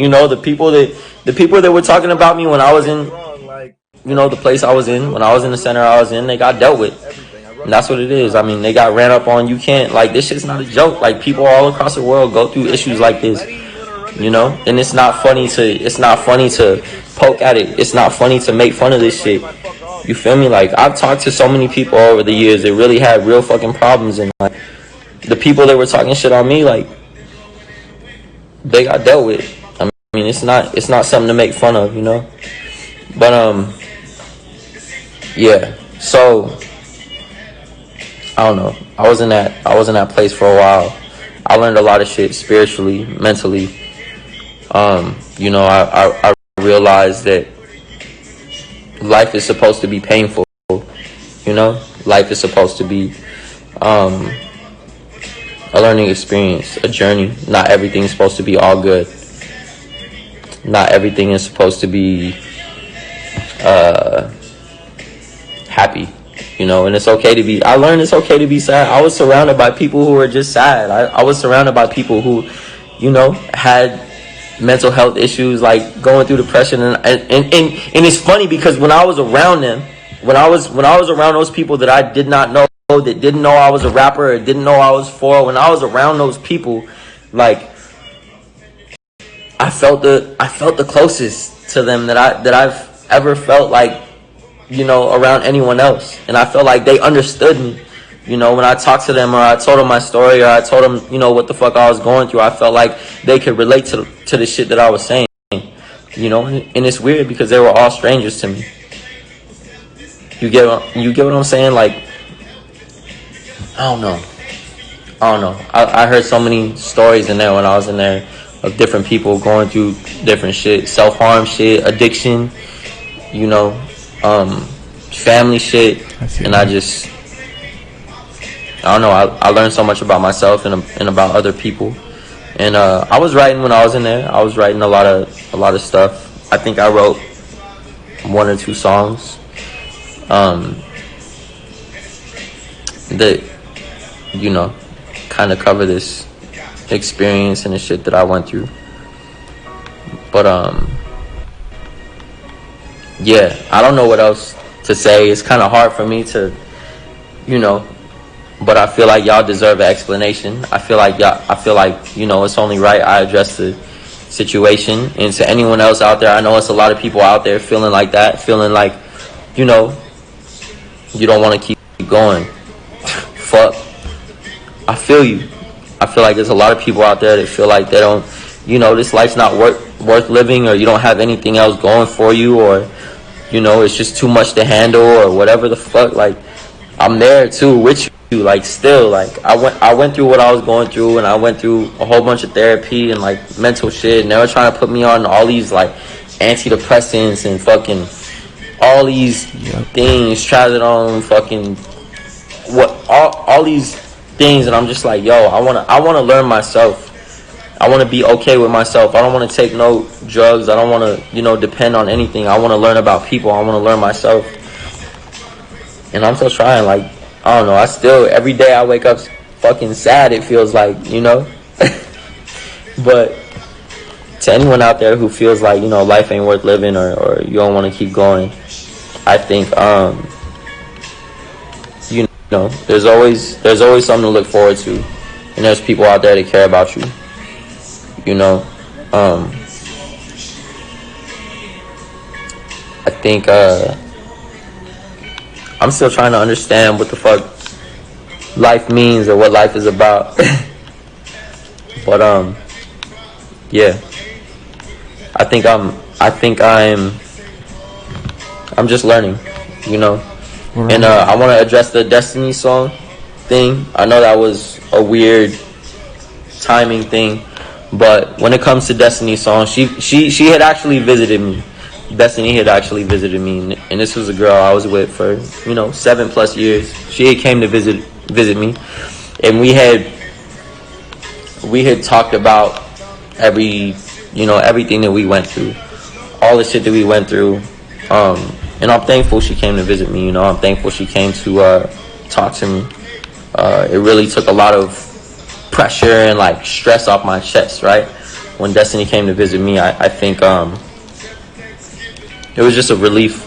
You know, the people that were talking about me when I was in, you know, the place I was in, when I was in the center I was in, they got dealt with. And that's what it is. I mean, they got ran up on. You can't, like, this shit's not a joke. Like, people all across the world go through issues like this, you know? And it's not funny to poke at it. It's not funny to make fun of this shit. You feel me? Like, I've talked to so many people over the years that really had real fucking problems, and like, the people that were talking shit on me, like, they got dealt with. I mean, it's not something to make fun of, you know? But yeah. So I don't know. I was in that place for a while. I learned a lot of shit spiritually, mentally. You know, I realized that life is supposed to be painful. You know, life is supposed to be a learning experience, a journey. Not everything is supposed to be all good. Not everything is supposed to be happy. You know, and it's okay to be, I learned it's okay to be sad. I was surrounded by people who were just sad. I was surrounded by people who, you know, had mental health issues, like going through depression. And it's funny because when I was around them, when I was around those people that I did not know, that didn't know I was a rapper or didn't know I was Phora, when I was around those people, like, I felt the closest to them that I've ever felt, like, you know, around anyone else. And I felt like they understood me. You know, when I talked to them or I told them my story or I told them, you know, what the fuck I was going through, I felt like they could relate to the shit that I was saying. You know, and it's weird because they were all strangers to me. You get what I'm saying? Like, I don't know. I heard so many stories in there when I was in there of different people going through different shit, self-harm shit, addiction, you know, family shit. And I don't know, I learned so much about myself and about other people. And I was writing when I was in there. I was writing a lot of stuff. I think I wrote 1 or 2 songs that, you know, kind of cover this experience and the shit that I went through. But yeah, I don't know what else to say. It's kind of hard for me to, you know, but I feel like y'all deserve an explanation. I feel like, you know, it's only right I address the situation. And to anyone else out there, I know it's a lot of people out there feeling like that, feeling like, you know, you don't want to keep going. Fuck. I feel you. I feel like there's a lot of people out there that feel like they don't, you know, this life's not worth living, or you don't have anything else going for you, or, you know, it's just too much to handle, or whatever the fuck. Like, I'm there too with you. Like, still, like, I went through what I was going through, and I went through a whole bunch of therapy and, like, mental shit, and they were trying to put me on all these, like, antidepressants and fucking all these things, trazodone, fucking all these things. And I'm just like, yo, I wanna learn myself. I want to be okay with myself. I don't want to take no drugs. I don't want to, you know, depend on anything. I want to learn about people. I want to learn myself. And I'm still trying. Like, I don't know. I still, every day I wake up fucking sad, it feels like, you know. But to anyone out there who feels like, you know, life ain't worth living, or you don't want to keep going, I think, you know, there's always something to look forward to. And there's people out there that care about you. You know, I think I'm still trying to understand what the fuck life means or what life is about. But yeah, I think I'm just learning, you know. Right. And I want to address the Destiny song thing. I know that was a weird timing thing. But when it comes to Destiny's song, she had actually visited me. Destiny had actually visited me, and this was a girl I was with for, you know, 7+ years. She had came to visit me, and we had talked about everything that we went through, all the shit that we went through. And I'm thankful she came to visit me. You know, I'm thankful she came to talk to me. It really took a lot of pressure and, like, stress off my chest, right? when Destiny came to visit me, I think it was just a relief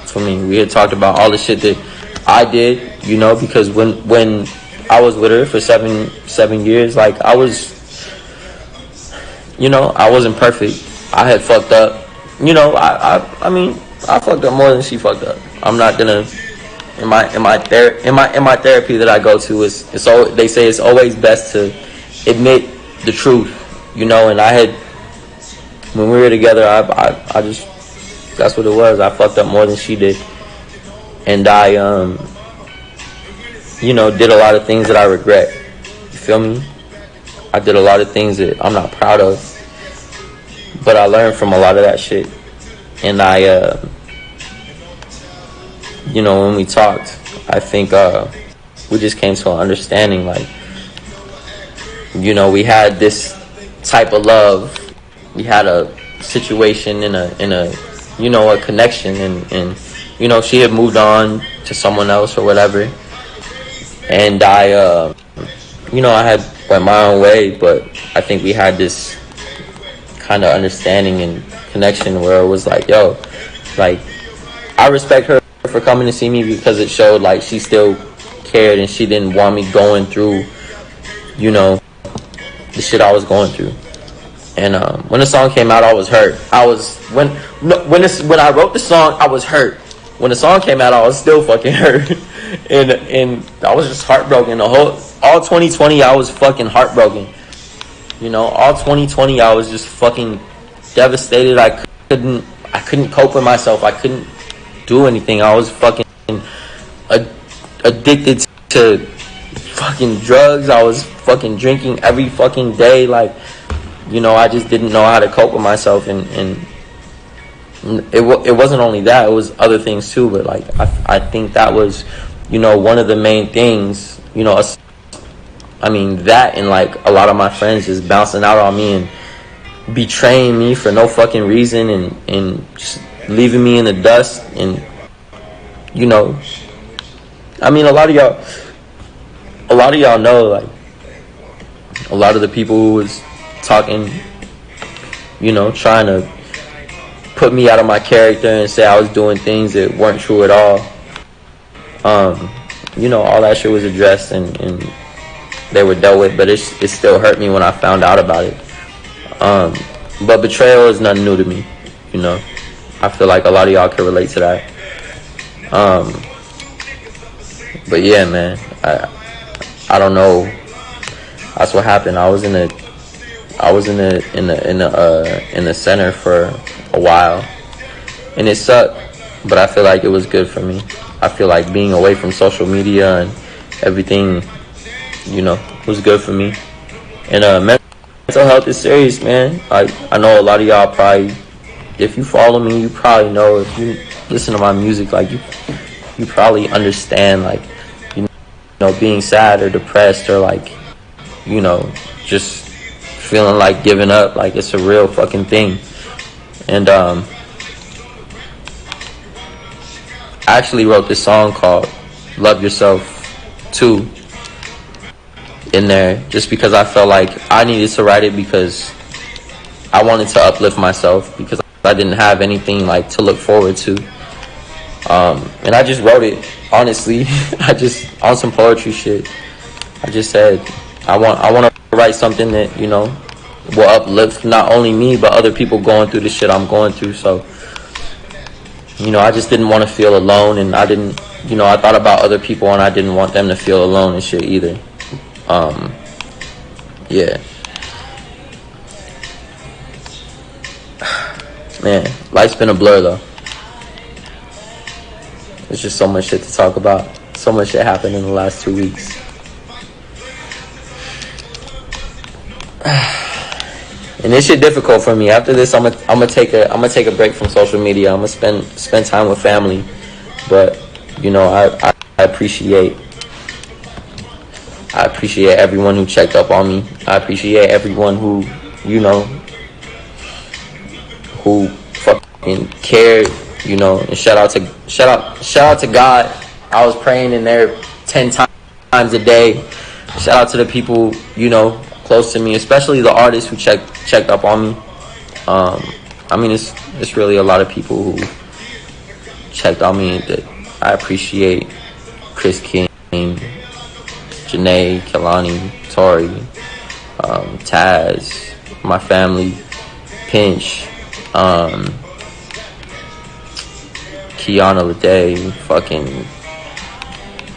for me. We had talked about all the shit that I did, you know, because when I was with her for seven years, like I was, you know, I wasn't perfect. I had fucked up. You know, I mean, I fucked up more than she fucked up. I'm not gonna. In my therapy that I go to, it's all they say it's always best to admit the truth, you know. And I had, when we were together, I just, that's what it was. I fucked up more than she did, and I you know, did a lot of things that I regret. You feel me? I did a lot of things that I'm not proud of, but I learned from a lot of that shit. And I you know, when we talked, I think we just came to an understanding, like, you know, we had this type of love. We had a situation in a you know, a connection, and you know, she had moved on to someone else or whatever, and I you know, I had went my own way, but I think we had this kind of understanding and connection where it was like, yo, like, I respect her for coming to see me because it showed like she still cared and she didn't want me going through, you know, the shit I was going through. And when the song came out, I was hurt. I was when I wrote the song, I was hurt. When the song came out, I was still fucking hurt, and I was just heartbroken. All 2020, I was fucking heartbroken. You know, all 2020, I was just fucking devastated. I couldn't cope with myself. I couldn't do anything. I was fucking addicted to fucking drugs. I was fucking drinking every fucking day. Like, you know, I just didn't know how to cope with myself, and it wasn't only that, it was other things too, but like I think that was, you know, one of the main things, you know, I mean, that and like a lot of my friends just bouncing out on me and betraying me for no fucking reason, and just leaving me in the dust. And, you know, I mean, a lot of y'all know, like, a lot of the people who was talking, you know, trying to put me out of my character and say I was doing things that weren't true at all. You know, all that shit was addressed and they were dealt with, but it still hurt me when I found out about it. But betrayal is nothing new to me, you know. I feel like a lot of y'all can relate to that. But yeah, man, I don't know. That's what happened. I was in the center for a while, and it sucked, but I feel like it was good for me. I feel like being away from social media and everything, you know, was good for me. And mental health is serious, man. I know a lot of y'all probably, if you follow me, you probably know, if you listen to my music, like you probably understand, like, you know, being sad or depressed or like, you know, just feeling like giving up, like it's a real fucking thing. And I actually wrote this song called Love Yourself Too in there just because I felt like I needed to write it, because I wanted to uplift myself, because I didn't have anything like to look forward to. And I just wrote it, honestly. I just, on some poetry shit, I just said I want to write something that, you know, will uplift not only me but other people going through the shit I'm going through. So, you know, I just didn't want to feel alone, and I didn't, you know, I thought about other people and I didn't want them to feel alone and shit either. Yeah. Man, life's been a blur though. There's just so much shit to talk about. So much shit happened in the last 2 weeks. And this shit difficult for me. After this, I'm gonna take a break from social media. I'm gonna spend time with family. But, you know, I appreciate everyone who checked up on me. I appreciate everyone who, you know, who fucking cared, you know. And shout out to God. I was praying in there 10 times a day. Shout out to the people, you know, close to me, especially the artists who checked up on me. I mean, it's really a lot of people who checked on me that I appreciate. Chris King, Janae, Kelani, Tori, Taz, my family, Pinch, Kiana Lede, fucking,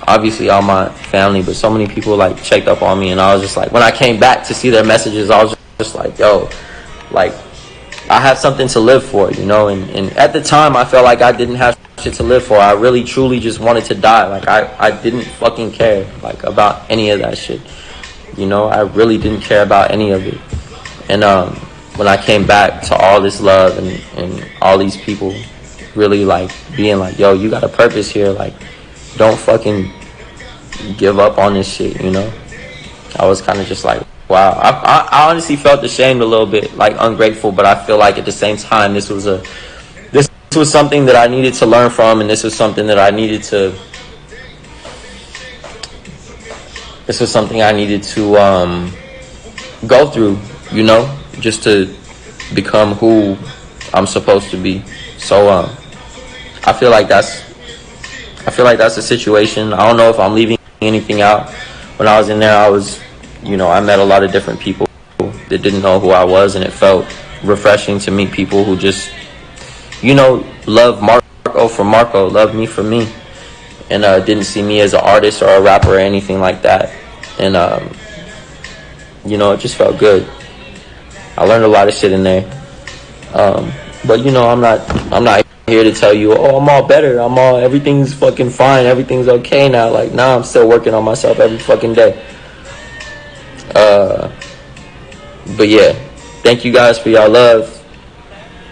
obviously all my family, but so many people like checked up on me, and I was just like, when I came back to see their messages, I was just like, yo, like, I have something to live for, you know, and at the time I felt like I didn't have shit to live for. I really truly just wanted to die. Like I didn't fucking care like about any of that shit, you know. I really didn't care about any of it. And when I came back to all this love and all these people really like being like, yo, you got a purpose here, like don't fucking give up on this shit, you know. I was kind of just like, wow. I honestly felt ashamed a little bit, like ungrateful, but I feel like at the same time this was something that I needed to learn from, and this was something I needed to go through, you know, just to become who I'm supposed to be. So I feel like that's a situation. I don't know if I'm leaving anything out. When I was in there, I met a lot of different people that didn't know who I was, and it felt refreshing to meet people who just, you know, love Marco for Marco, love me for me, and didn't see me as an artist or a rapper or anything like that. And you know, it just felt good. I learned a lot of shit in there. But you know, I'm not here to tell you, oh, I'm all better, everything's fucking fine, everything's okay now. Like, nah, I'm still working on myself every fucking day. But yeah, thank you guys for y'all love.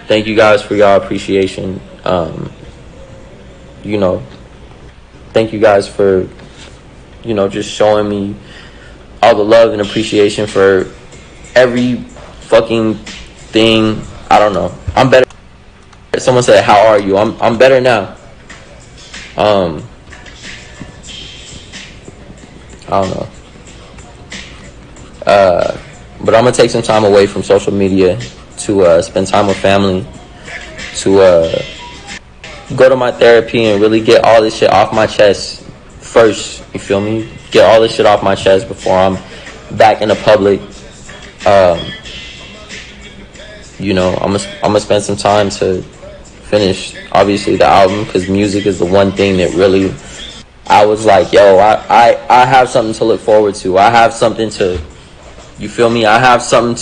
Thank you guys for y'all appreciation. You know, thank you guys for, you know, just showing me all the love and appreciation for every fucking thing. I don't know. I'm better. Someone said, how are you? I'm better now. I don't know. But I'm gonna take some time away from social media to spend time with family, to go to my therapy and really get all this shit off my chest first. You feel me? Get all this shit off my chest before I'm back in the public. You know, I'm gonna spend some time to finish, obviously, the album, because music is the one thing that really, I was like, yo, I have something to look forward to. I have something to, you feel me? I have something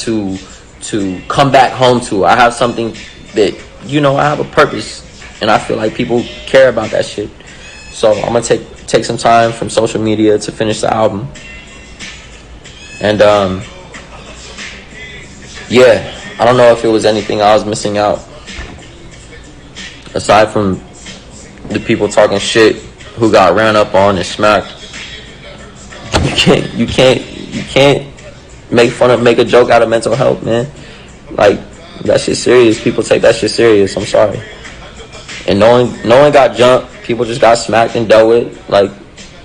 to come back home to. I have something that, you know, I have a purpose, and I feel like people care about that shit. So I'm gonna take some time from social media to finish the album. And yeah, I don't know if it was anything I was missing out, aside from the people talking shit who got ran up on and smacked. You can't make a joke out of mental health, man. Like, that shit serious. People take that shit serious. I'm sorry. And no one got jumped. People just got smacked and dealt with. Like,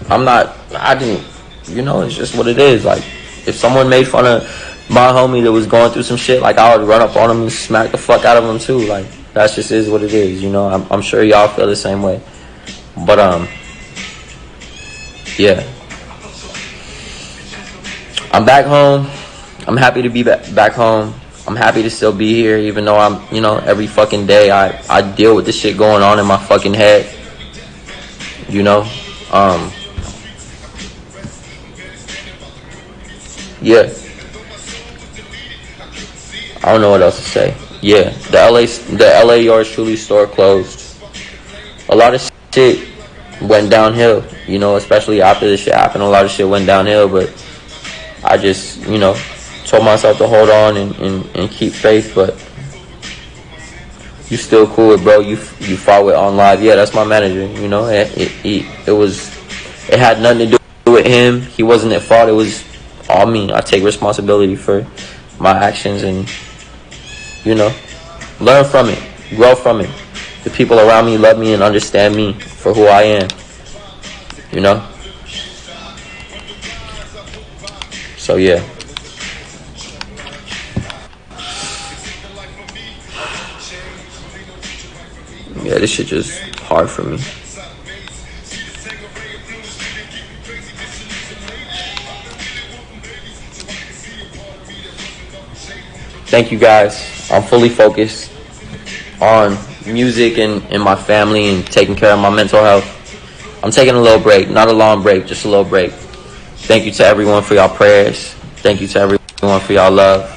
I didn't, you know, it's just what it is. Like, if someone made fun of my homie that was going through some shit, like, I would run up on him and smack the fuck out of him too. Like, that just is what it is, you know. I'm sure y'all feel the same way. But yeah, I'm back home. I'm happy to be back home. I'm happy to still be here, even though I'm, you know, every fucking day I deal with this shit going on in my fucking head, you know. Yeah, I don't know what else to say. Yeah, the LA Yours Truly store closed. A lot of shit went downhill, you know, especially after this shit happened. A lot of shit went downhill, but I just, you know, told myself to hold on and keep faith. But you still cool with bro you fought with on live. Yeah, that's my manager, you know. It had nothing to do with him. He wasn't at fault. It was all me. I take responsibility for my actions, and, you know, learn from it, grow from it. The people around me love me and understand me for who I am, you know. So yeah, Yeah, this shit just hard for me. Thank you guys. I'm fully focused on music and my family and taking care of my mental health. I'm taking a little break, not a long break, just a little break. Thank you to everyone for y'all prayers. Thank you to everyone for y'all love.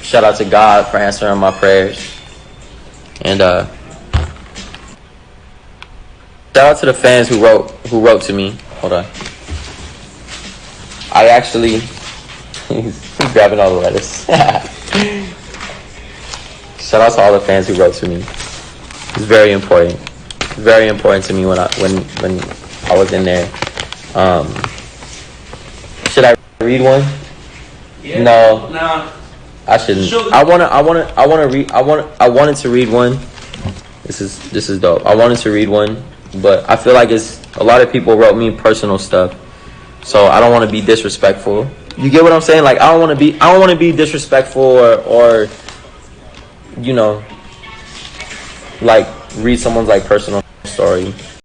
Shout out to God for answering my prayers. And shout out to the fans who wrote to me. Hold on. I actually he's grabbing all the letters. Shout out to all the fans who wrote to me. It's very important. Very important to me when I was in there. Should I read one? Yeah. No. Nah. I shouldn't. I wanted to read one. This is dope. I wanted to read one, but I feel like it's a lot of people wrote me personal stuff, so I don't want to be disrespectful. You get what I'm saying? Like I don't want to be disrespectful or you know, like read someone's like personal story.